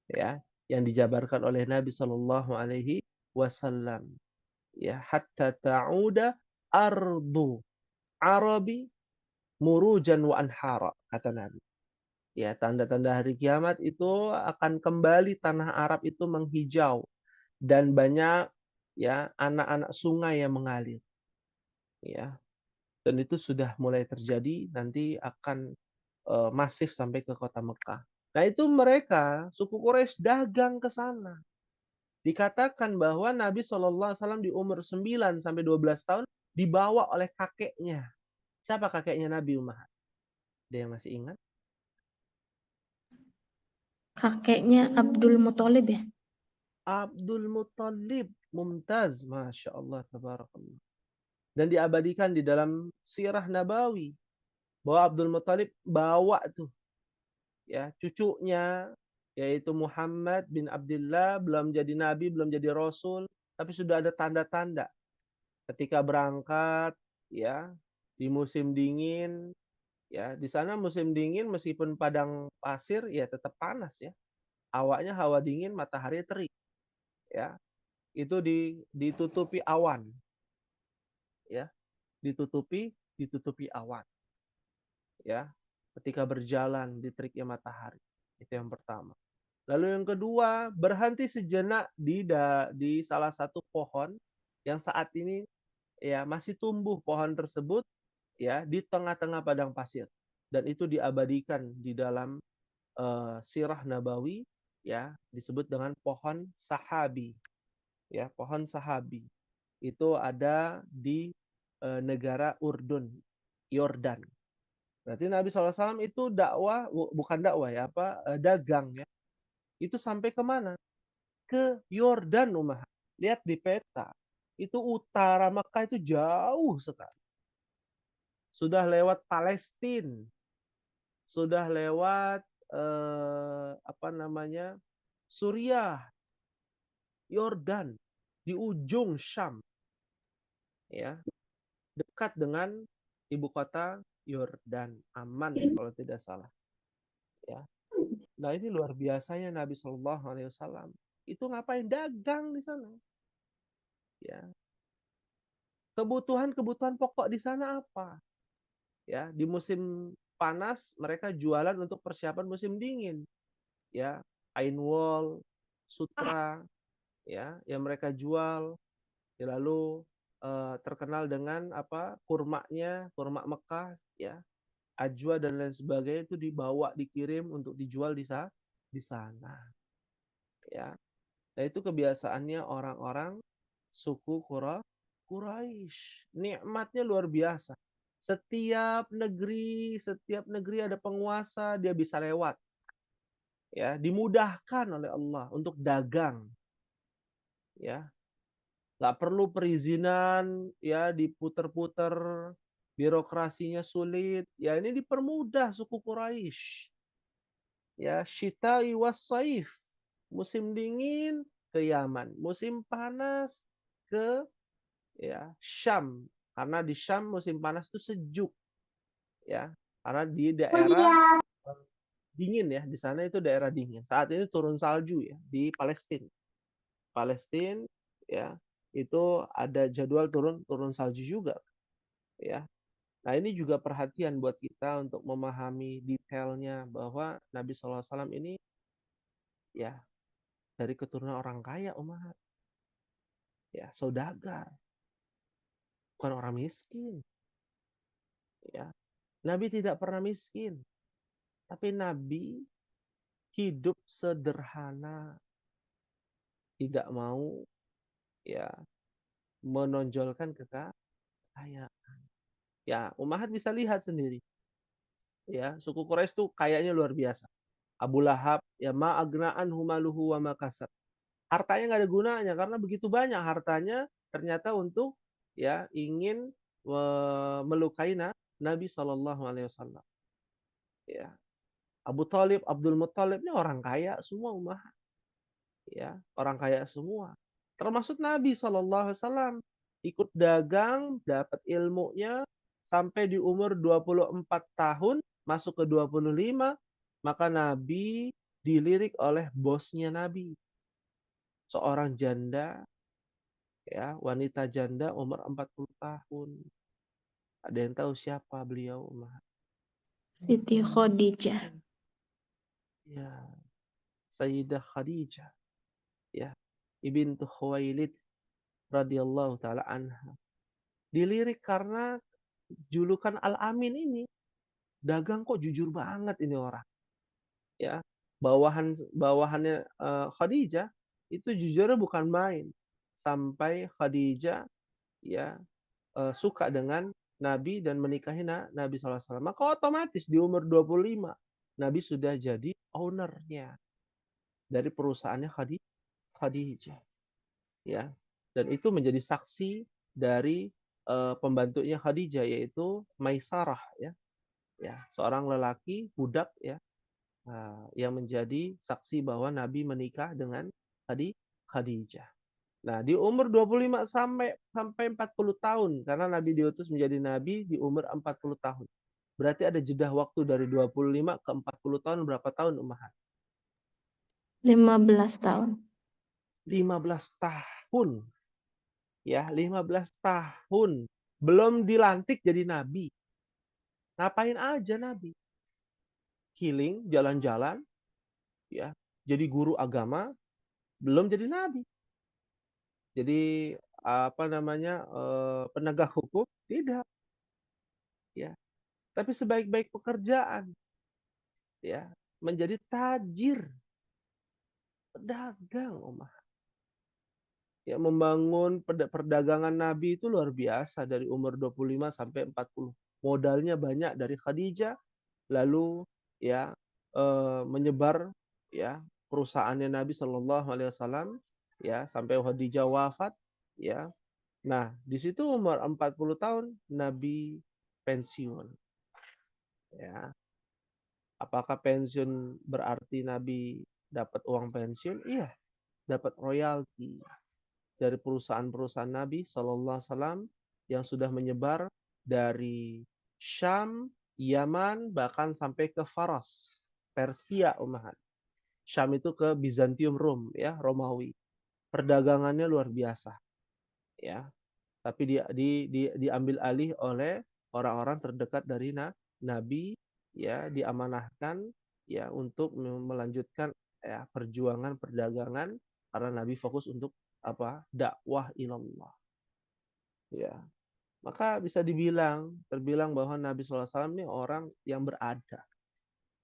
ya, yang dijabarkan oleh Nabi Shallallahu Alaihi Wasallam. Ya, hatta ta'uda ardu Arabi murujan wa anhara, kata Nabi. Ya, tanda-tanda hari kiamat itu akan kembali tanah Arab itu menghijau dan banyak, ya, anak-anak sungai yang mengalir. Ya, dan itu sudah mulai terjadi, nanti akan masif sampai ke kota Mekah. Nah, itu mereka suku Quraisy dagang ke sana. Dikatakan bahwa Nabi SAW di umur 9 sampai 12 tahun dibawa oleh kakeknya. Siapa kakeknya Nabi, Umar? Dia yang masih ingat? Kakeknya Abdul Muthalib ya? Abdul Muthalib. Mumtaz. Masya Allah. Tabarakallah. Dan diabadikan di dalam sirah Nabawi bahwa Abdul Muthalib bawa tuh, ya, cucunya, yaitu Muhammad bin Abdullah, belum jadi nabi, belum jadi rasul, tapi sudah ada tanda-tanda ketika berangkat, ya, di musim dingin, ya, di sana musim dingin meskipun padang pasir, ya, tetap panas, ya, awaknya hawa dingin, matahari terik, ya, itu ditutupi awan, ya, ditutupi awan, ya, ketika berjalan di teriknya matahari. Itu yang pertama. Lalu yang kedua, berhenti sejenak di salah satu pohon yang saat ini ya masih tumbuh pohon tersebut ya di tengah-tengah padang pasir, dan itu diabadikan di dalam sirah nabawi, ya disebut dengan pohon sahabi, ya pohon sahabi itu ada di negara Urdun, Yordan. Berarti Nabi SAW itu dakwah, bukan dakwah ya, dagang ya. Itu sampai kemana? Ke Yordan, Umar. Lihat di peta. Itu utara Mekah itu jauh sekali. Sudah lewat Palestina, sudah lewat Suriah, Yordan, di ujung Syam, ya dekat dengan ibu kota Yordan, Amman kalau tidak salah. Ya. Nah ini luar biasanya Nabi Shallallahu Alaihi Wasallam itu ngapain, dagang di sana. Ya. Kebutuhan pokok di sana apa? Ya, di musim panas mereka jualan untuk persiapan musim dingin. Ya, kain wol, sutra, ya, yang mereka jual. Ya, lalu terkenal dengan kurmanya, kurma Mekah, ya, ajwa dan lain sebagainya itu dibawa, dikirim untuk dijual di sana. Ya, nah itu kebiasaannya orang-orang suku Quraisy. Nikmatnya luar biasa. Setiap negeri ada penguasa, dia bisa lewat. Ya, dimudahkan oleh Allah untuk dagang. Ya, nggak perlu perizinan, ya diputer-puter, birokrasinya sulit. Ya, ini dipermudah suku Quraisy. Ya, syita'i was-saif. Musim dingin ke Yaman, musim panas ke Syam, karena di Syam musim panas itu sejuk, ya karena di daerah dingin, ya di sana itu daerah dingin. Saat ini turun salju ya di Palestina, ya itu ada jadwal turun salju juga, ya. Nah ini juga perhatian buat kita untuk memahami detailnya bahwa Nabi SAW ini ya dari keturunan orang kaya, umat, ya saudagar, bukan orang miskin, ya. Nabi tidak pernah miskin, tapi Nabi hidup sederhana, tidak mau ya menonjolkan kekayaan. Ya, Ummahat bisa lihat sendiri. Ya, suku Quraisy itu kayaknya luar biasa. Abu Lahab, ya ma'agna'an humaluhu wa makasab. Hartanya nggak ada gunanya karena begitu banyak hartanya ternyata untuk ya ingin melukai Nabi Shallallahu Alaihi Wasallam. Ya, Abu Thalib, Abdul Muttalib ini orang kaya semua, Ummahat. Ya, orang kaya semua. Termasuk Nabi SAW ikut dagang, dapat ilmunya sampai di umur 24 tahun, masuk ke 25, maka Nabi dilirik oleh bosnya Nabi. Seorang janda, ya, wanita janda umur 40 tahun. Ada yang tahu siapa beliau, Umar? Siti Khadijah. Ya, Sayyidah Khadijah. Ya, Ibintu Khuwailid radhiyallahu taala anha. Dilirik karena julukan Al-Amin ini. Dagang kok jujur banget ini orang. Ya, bawahannya Khadijah itu jujurnya bukan main. Sampai Khadijah ya suka dengan Nabi dan menikahi Nabi SAW. Maka otomatis di umur 25 Nabi sudah jadi ownernya dari perusahaannya Khadijah. Ya. Dan itu menjadi saksi dari pembantunya Khadijah, yaitu Maisarah, ya. Ya, seorang lelaki budak, ya, yang menjadi saksi bahwa Nabi menikah dengan Khadijah. Nah, di umur 25 sampai 40 tahun karena Nabi diutus menjadi nabi di umur 40 tahun. Berarti ada jeda waktu dari 25 ke 40 tahun, berapa tahun, Ummahat? 15 tahun. 15 tahun. Ya, 15 tahun. Belum dilantik jadi nabi. Ngapain aja Nabi? Healing, jalan-jalan, ya, jadi guru agama, belum jadi nabi. Jadi penegak hukum, tidak, ya. Tapi sebaik-baik pekerjaan, ya, menjadi tajir, pedagang, Ummah. Ya, membangun perdagangan Nabi itu luar biasa dari umur 25 sampai 40. Modalnya banyak dari Khadijah, lalu ya menyebar ya perusahaannya Nabi Shallallahu Alaihi Wasallam ya sampai Khadijah wafat ya. Nah, di situ umur 40 tahun Nabi pensiun. Ya. Apakah pensiun berarti Nabi dapat uang pensiun? Iya, dapat royalti dari perusahaan-perusahaan Nabi Shallallahu Alaihi Wasallam yang sudah menyebar dari Syam, Yaman, bahkan sampai ke Faras, Persia, Ummahat. Syam itu ke Bizantium, Rom, ya, Romawi. Perdagangannya luar biasa, ya. Tapi diambil alih oleh orang-orang terdekat dari Nabi, ya, diamanahkan, ya, untuk melanjutkan ya perjuangan perdagangan karena Nabi fokus untuk apa? Dakwah ilallah. Ya. Maka bisa terbilang bahwa Nabi SAW ini orang yang berada,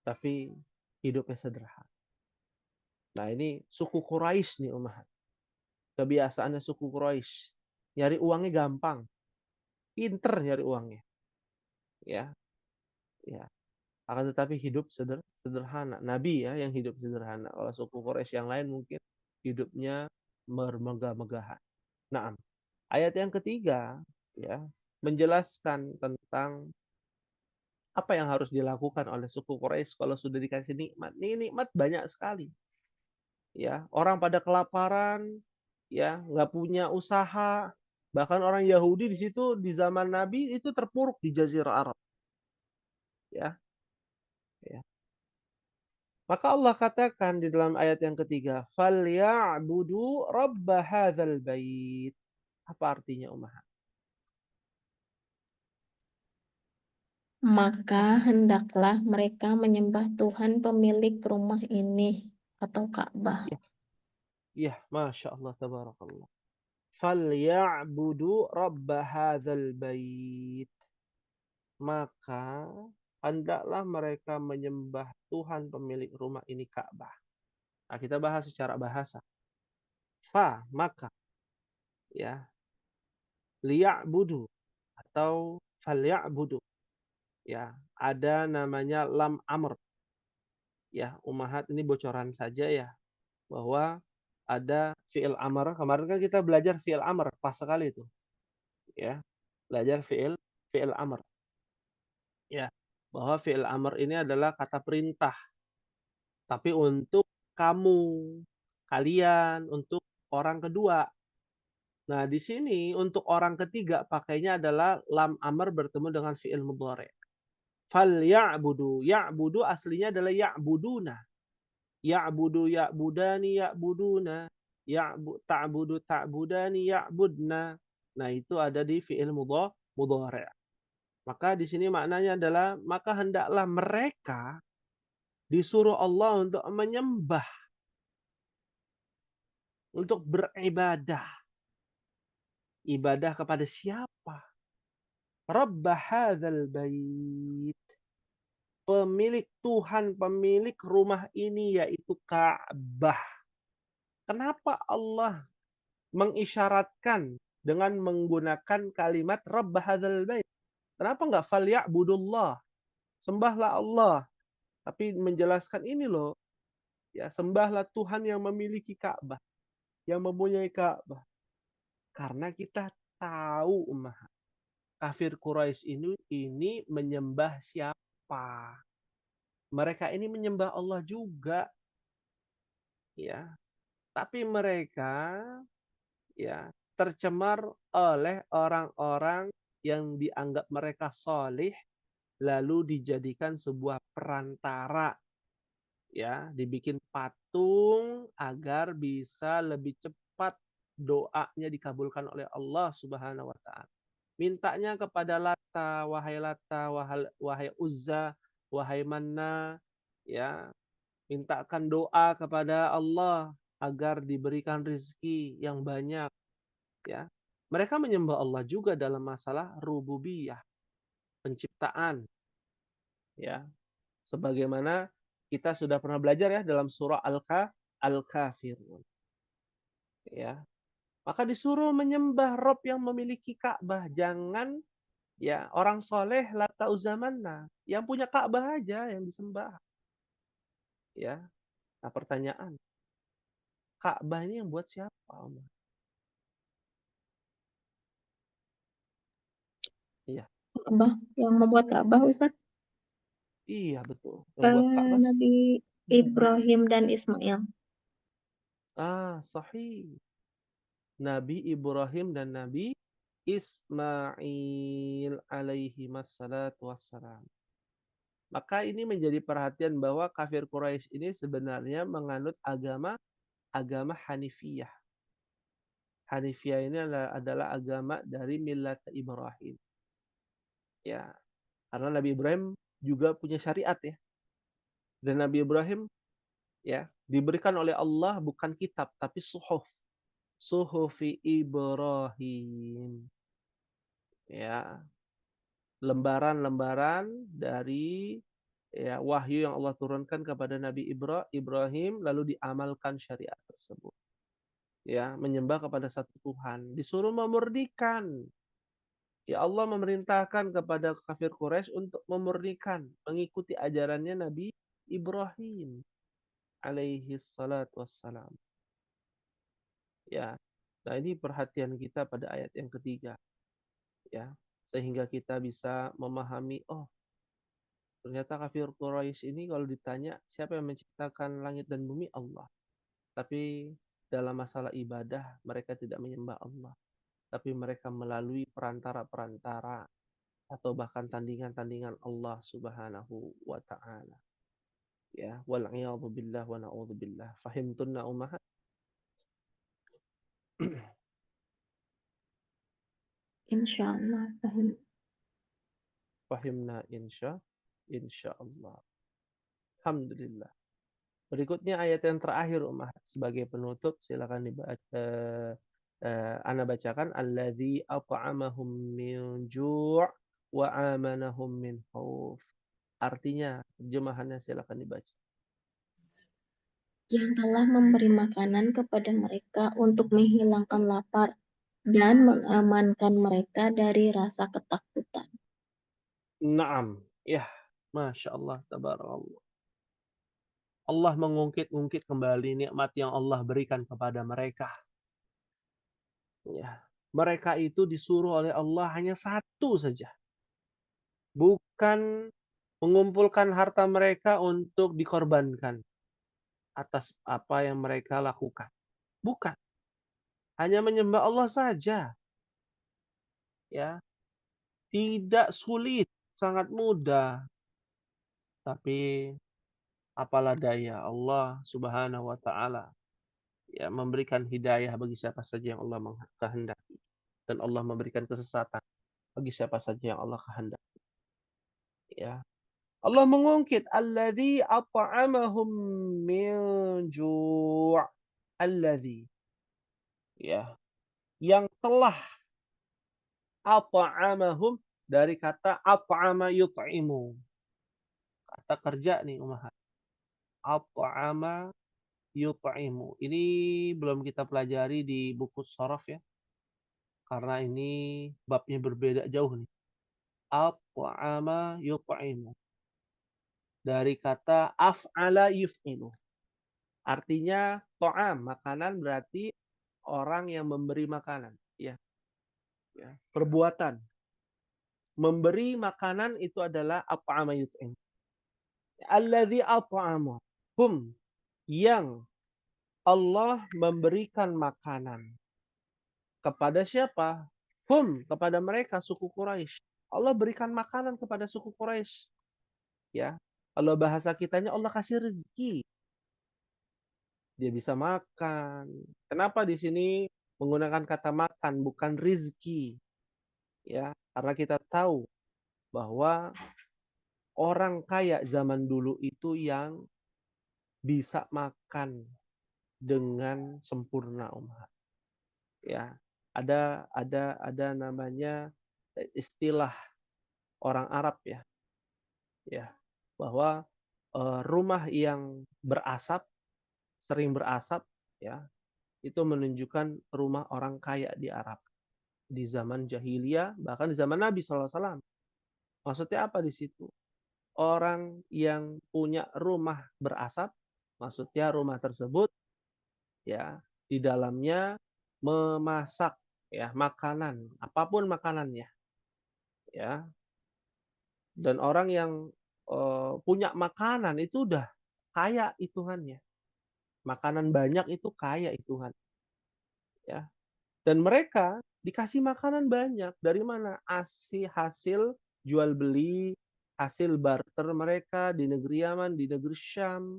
tapi hidupnya sederhana. Nah, ini suku Quraisy nih, Ummahat. Kebiasaannya suku Quraisy. Nyari uangnya gampang. Pinter nyari uangnya. Ya, ya. Akan tetapi hidup sederhana. Nabi ya yang hidup sederhana. Kalau suku Quraisy yang lain mungkin hidupnya bermegah-megahan. Nah, ayat yang ketiga ya menjelaskan tentang apa yang harus dilakukan oleh suku Quraisy kalau sudah dikasih nikmat. Ini nikmat banyak sekali. Ya, orang pada kelaparan, ya, nggak punya usaha. Bahkan orang Yahudi di situ di zaman Nabi itu terpuruk di Jazirah Arab. Ya, ya. Maka Allah katakan di dalam ayat yang ketiga, "Falya'budu rabb hadzal bait." Apa artinya, Ummah? Maka hendaklah mereka menyembah Tuhan pemilik rumah ini atau Ka'bah. Ya, ya, Masya Allah, tabarakallah. Falya'budu rabb hadzal bait. Maka hendaklah mereka menyembah Tuhan pemilik rumah ini, Ka'bah. Nah, kita bahas secara bahasa. Maka ya, liya'budu atau falya'budu. Ya, ada namanya lam amr. Ya, Ummahat, ini bocoran saja ya bahwa ada fi'il amr. Kemarin kan kita belajar fi'il amr, pas sekali itu. Ya. Belajar fi'il amr. Ya. Bahwa fi'il amr ini adalah kata perintah. Tapi untuk kamu, kalian, untuk orang kedua. Nah, di sini untuk orang ketiga pakainya adalah lam amr bertemu dengan fi'il mudhari'. Fal ya'budu. Ya'budu aslinya adalah ya'buduna. Ya'budu ya'budani ya'buduna. Ta'budu ta'budani ya'budna. Nah, itu ada di fi'il mudhari'. Maka di sini maknanya adalah maka hendaklah mereka disuruh Allah untuk menyembah, untuk beribadah. Ibadah kepada siapa? Rabb hadzal bait. Pemilik Tuhan, pemilik rumah ini yaitu Ka'bah. Kenapa Allah mengisyaratkan dengan menggunakan kalimat Rabb hadzal bait? Kenapa enggak falya'budullah? Sembahlah Allah. Tapi menjelaskan ini loh, ya, sembahlah Tuhan yang memiliki Ka'bah, yang mempunyai Ka'bah. Karena kita tahu, Ummah, kafir Quraisy ini menyembah siapa? Mereka ini menyembah Allah juga, ya. Tapi mereka ya tercemar oleh orang-orang yang dianggap mereka solih, lalu dijadikan sebuah perantara, ya, dibikin patung agar bisa lebih cepat doanya dikabulkan oleh Allah Subhanahu wa taala. Mintanya kepada Lata, wahai Uzza, wahai Manna, ya, mintakan doa kepada Allah agar diberikan rezeki yang banyak, ya. Mereka menyembah Allah juga dalam masalah rububiyah, penciptaan, ya. Sebagaimana kita sudah pernah belajar ya dalam surah Al-Kafirun, ya. Maka disuruh menyembah Rob yang memiliki Ka'bah, jangan ya orang soleh Lata Uzamanna, yang punya Ka'bah aja yang disembah, ya. Nah pertanyaan, Ka'bah ini yang buat siapa, Om? Iya, Ka'bah, yang membuat Ka'bah, Ustaz? iya betul. Yang buat Ka'bah Nabi Ibrahim dan Ismail. sahih. Nabi Ibrahim dan Nabi Ismail alaihi wassalatu wassalam. Maka ini menjadi perhatian bahwa kafir Quraisy ini sebenarnya menganut agama Hanifiyah. Hanifiyah ini adalah agama dari millat Ibrahim. Ya, karena Nabi Ibrahim juga punya syariat ya. Dan Nabi Ibrahim ya diberikan oleh Allah bukan kitab tapi suhuf. Suhufi Ibrahim. Ya, lembaran-lembaran dari ya wahyu yang Allah turunkan kepada Nabi Ibrahim lalu diamalkan syariat tersebut. Ya, menyembah kepada satu Tuhan, disuruh memurnikan. Ya Allah memerintahkan kepada kafir Quraisy untuk memurnikan, mengikuti ajarannya Nabi Ibrahim alaihi salatu wassalam. Ya. Nah, ini perhatian kita pada ayat yang ketiga. Ya, sehingga kita bisa memahami, oh, ternyata kafir Quraisy ini kalau ditanya siapa yang menciptakan langit dan bumi, Allah. Tapi dalam masalah ibadah mereka tidak menyembah Allah, tapi mereka melalui perantara-perantara atau bahkan tandingan-tandingan Allah Subhanahu wa taala. Ya, wal a'yadzu billah wa na'udzu billah. Fahimtunna ummahat? Insyaallah, paham. Fahimna insyaallah. Alhamdulillah. Berikutnya ayat yang terakhir ummahat sebagai penutup, silakan dibaca. Ana bacakan, alladzi at'amahum min ju' wa amanahum min khauf. Artinya, terjemahannya silakan dibaca. Yang telah memberi makanan kepada mereka untuk menghilangkan lapar dan mengamankan mereka dari rasa ketakutan. Naam. Ya, Masya Allah, tabarakallah. Allah mengungkit-ungkit kembali nikmat yang Allah berikan kepada mereka. Ya. Mereka itu disuruh oleh Allah hanya satu saja. Bukan mengumpulkan harta mereka untuk dikorbankan atas apa yang mereka lakukan. Bukan. Hanya menyembah Allah saja. Ya. Tidak sulit, sangat mudah. Tapi apalah daya Allah Subhanahu wa taala ya memberikan hidayah bagi siapa saja yang Allah kehendaki, dan Allah memberikan kesesatan bagi siapa saja yang Allah kehendaki. Ya. Allah mengungkit alladzi at'amahum min ju'. Alladzi ya, yang telah at'amahum dari kata at'ama yut'imu. Kata kerja nih umahat. At'ama yut'imu. Ini belum kita pelajari di buku shorof ya. Karena ini babnya berbeda jauh nih. At'ama yut'imu. Dari kata af'ala yuf'ilu. Artinya to'am, makanan berarti orang yang memberi makanan. Ya. Ya. Perbuatan. Memberi makanan itu adalah at'ama yut'im. Alladzi at'ama. Hum. Yang Allah memberikan makanan. Kepada siapa? Hum. Kepada mereka, suku Quraisy. Allah berikan makanan kepada suku Quraisy. Ya. Kalau bahasa kitanya Allah kasih rezeki. Dia bisa makan. Kenapa di sini menggunakan kata makan bukan rizki? Ya, karena kita tahu bahwa orang kaya zaman dulu itu yang bisa makan dengan sempurna, Umar. Ya, ada namanya istilah orang Arab ya, bahwa rumah yang sering berasap ya, itu menunjukkan rumah orang kaya di Arab di zaman jahiliyah, bahkan di zaman Nabi SAW. Maksudnya apa di situ? Orang yang punya rumah berasap, maksudnya rumah tersebut ya di dalamnya memasak ya makanan, apapun makanannya ya. Dan orang yang punya makanan itu udah kaya hitungannya. Makanan banyak itu kaya hitungan ya. Dan mereka dikasih makanan banyak. Dari mana? Hasil jual beli, hasil barter mereka di negeri Yaman, di negeri Syam.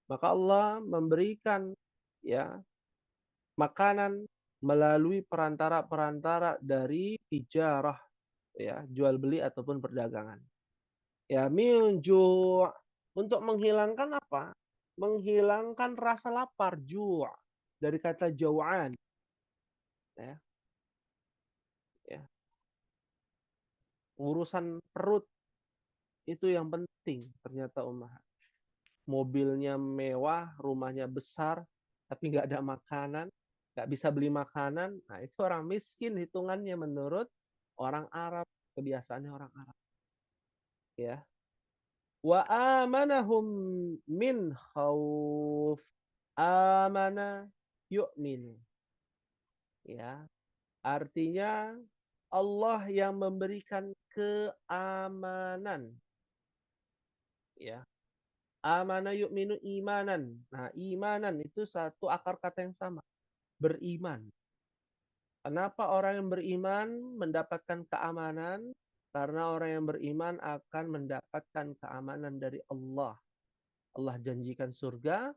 Maka Allah memberikan ya makanan melalui perantara-perantara dari tijarah ya, jual beli ataupun perdagangan. Ya, minju untuk menghilangkan apa? Menghilangkan rasa lapar, ju' dari kata jau'an ya. Ya. Urusan perut itu yang penting ternyata Umar. Mobilnya mewah, rumahnya besar, tapi nggak ada makanan, nggak bisa beli makanan. Nah, itu orang miskin hitungannya menurut orang Arab, kebiasaannya orang Arab. Ya. Wa amanahum min khauf. Amana yu'minu. Ya. Artinya Allah yang memberikan keamanan. Ya. Amana yu'minu imanan. Nah, imanan itu satu akar kata yang sama. Beriman. Kenapa orang yang beriman mendapatkan keamanan? Karena orang yang beriman akan mendapatkan keamanan dari Allah. Allah janjikan surga,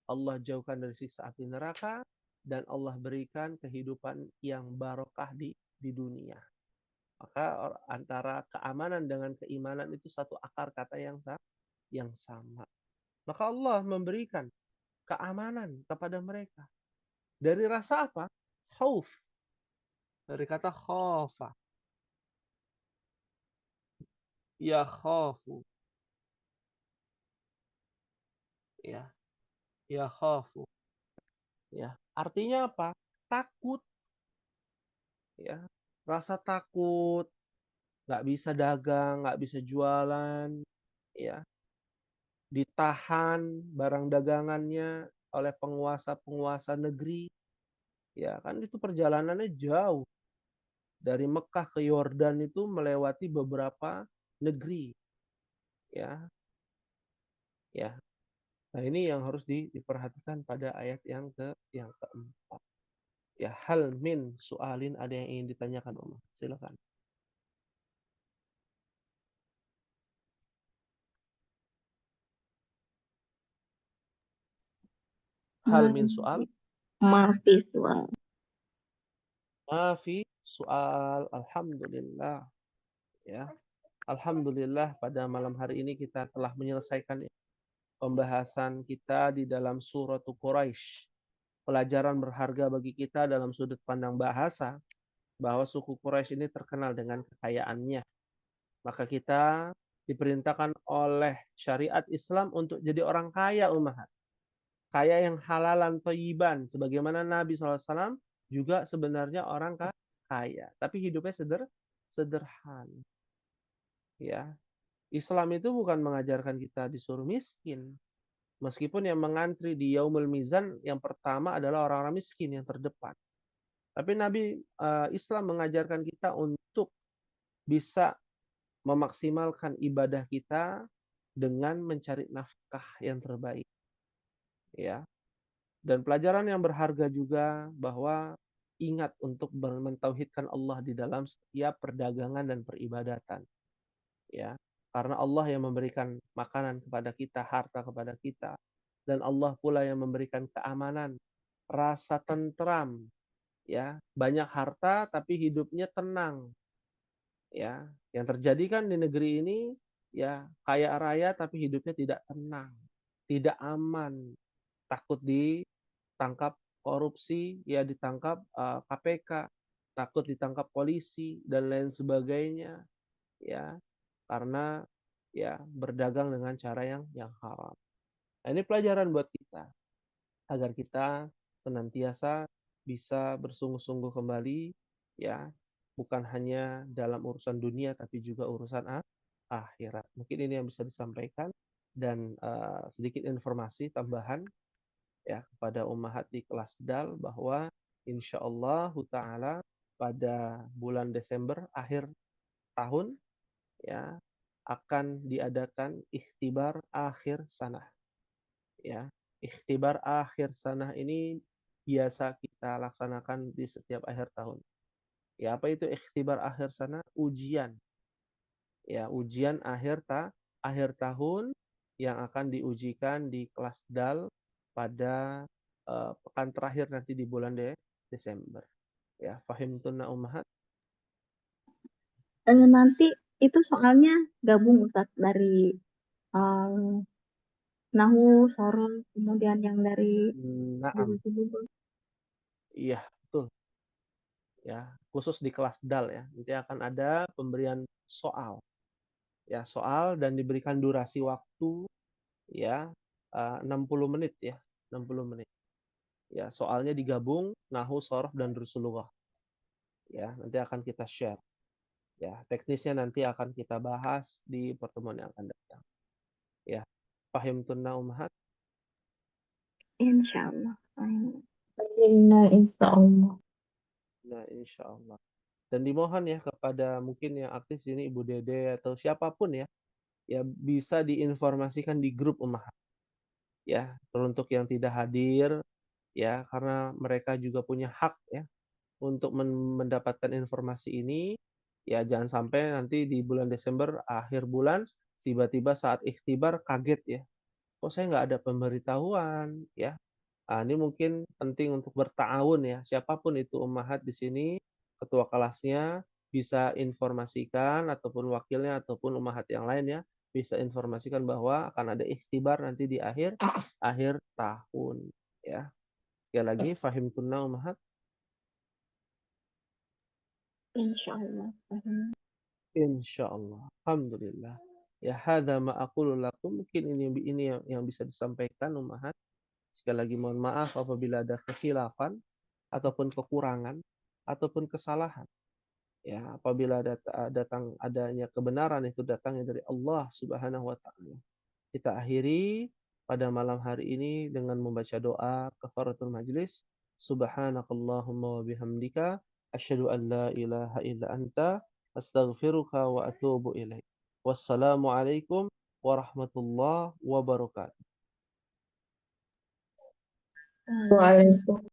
Allah jauhkan dari siksa api neraka, dan Allah berikan kehidupan yang barokah di dunia. Maka antara keamanan dengan keimanan itu satu akar kata yang sama. Maka Allah memberikan keamanan kepada mereka. Dari rasa apa? Khauf. Dari kata khaufa. Ya khaufu. Ya. Ya khaufu. Ya. Artinya apa? Takut. Ya. Rasa takut. Nggak bisa dagang, nggak bisa jualan. Ya. Ditahan barang dagangannya oleh penguasa-penguasa negeri. Ya kan itu perjalanannya jauh. Dari Mekah ke Yordan itu melewati beberapa negeri. Ya, ya. Nah, ini yang harus diperhatikan pada ayat yang keempat. Ya, hal min su'alin, ada yang ingin ditanyakan Umar. Silakan. Hal min su'al. Maafi soal. Mafi soal. Alhamdulillah. Ya. Alhamdulillah pada malam hari ini kita telah menyelesaikan pembahasan kita di dalam surah Quraisy. Pelajaran berharga bagi kita dalam sudut pandang bahasa bahwa suku Quraisy ini terkenal dengan kekayaannya. Maka kita diperintahkan oleh syariat Islam untuk jadi orang kaya umat. Kaya yang halalan thayyiban. Sebagaimana Nabi SAW juga sebenarnya orang kaya. Tapi hidupnya sederhana. Ya. Islam itu bukan mengajarkan kita disuruh miskin. Meskipun yang mengantri di Yaumul Mizan yang pertama adalah orang-orang miskin yang terdepan. Tapi Nabi Islam mengajarkan kita untuk bisa memaksimalkan ibadah kita dengan mencari nafkah yang terbaik. Ya. Dan pelajaran yang berharga juga bahwa ingat untuk mentauhidkan Allah di dalam setiap perdagangan dan peribadatan. Ya. Karena Allah yang memberikan makanan kepada kita, harta kepada kita, dan Allah pula yang memberikan keamanan, rasa tentram, ya, banyak harta tapi hidupnya tenang. Ya, yang terjadi kan di negeri ini ya kaya raya tapi hidupnya tidak tenang, tidak aman, takut ditangkap korupsi, ya ditangkap KPK, takut ditangkap polisi dan lain sebagainya, ya, karena ya berdagang dengan cara yang haram. Nah, ini pelajaran buat kita agar kita senantiasa bisa bersungguh-sungguh kembali, ya, bukan hanya dalam urusan dunia tapi juga urusan akhirat. Mungkin ini yang bisa disampaikan dan sedikit informasi tambahan ya kepada ummahat di kelas DAL bahwa insyaallah taala pada bulan Desember akhir tahun ya akan diadakan ikhtibar akhir sanah ya. Ikhtibar akhir sanah ini biasa kita laksanakan di setiap akhir tahun. Ya, apa itu ikhtibar akhir sanah? Ujian. Ya, ujian akhir tahun yang akan diujikan di kelas DAL pada pekan terakhir nanti di bulan Desember. Ya, fahimtunna ummahat? Nanti itu soalnya gabung Ustaz dari Nahu, Sorol, kemudian yang dari Naam. Judul. Iya, betul. Ya, khusus di kelas DAL ya. Nanti akan ada pemberian soal. Ya, soal dan diberikan durasi waktu ya 60 menit ya, 60 menit. Ya, soalnya digabung Nahu, Shoroh dan Rusulullah. Ya, nanti akan kita share. Ya, teknisnya nanti akan kita bahas di pertemuan yang akan datang. Ya, fahimtunna ummahat? Insyaallah. Inna insyaallah. Nah, insyaallah. Dan dimohon ya kepada mungkin yang aktif sini Ibu Dede atau siapapun ya, ya bisa diinformasikan di grup ummahat. Ya, teruntuk yang tidak hadir ya karena mereka juga punya hak ya untuk mendapatkan informasi ini. Ya jangan sampai nanti di bulan Desember akhir bulan tiba-tiba saat ikhtibar kaget ya. Kok saya nggak ada pemberitahuan ya. Nah, ini mungkin penting untuk berta'awun ya. Siapapun itu ummahat di sini, ketua kelasnya bisa informasikan ataupun wakilnya ataupun ummahat yang lain ya bisa informasikan bahwa akan ada ikhtibar nanti di akhir tahun ya. Sekali lagi fahimtunna ummahat? Insyaallah. Insyaallah. Alhamdulillah. Ya hadza ma aqulu lakum. Mungkin ini yang bisa disampaikan ummahat. Sekali lagi mohon maaf apabila ada kekhilafan ataupun kekurangan ataupun kesalahan. Ya, apabila datang adanya kebenaran itu datangnya dari Allah Subhanahu wa taala. Kita akhiri pada malam hari ini dengan membaca doa kafaratul majlis. Subhanakallahumma wa bihamdika asyhadu an la ilaha illa anta astaghfiruka wa atubu ilaik. Wassalamualaikum warahmatullahi wabarakatuh. Waalaikumsalam.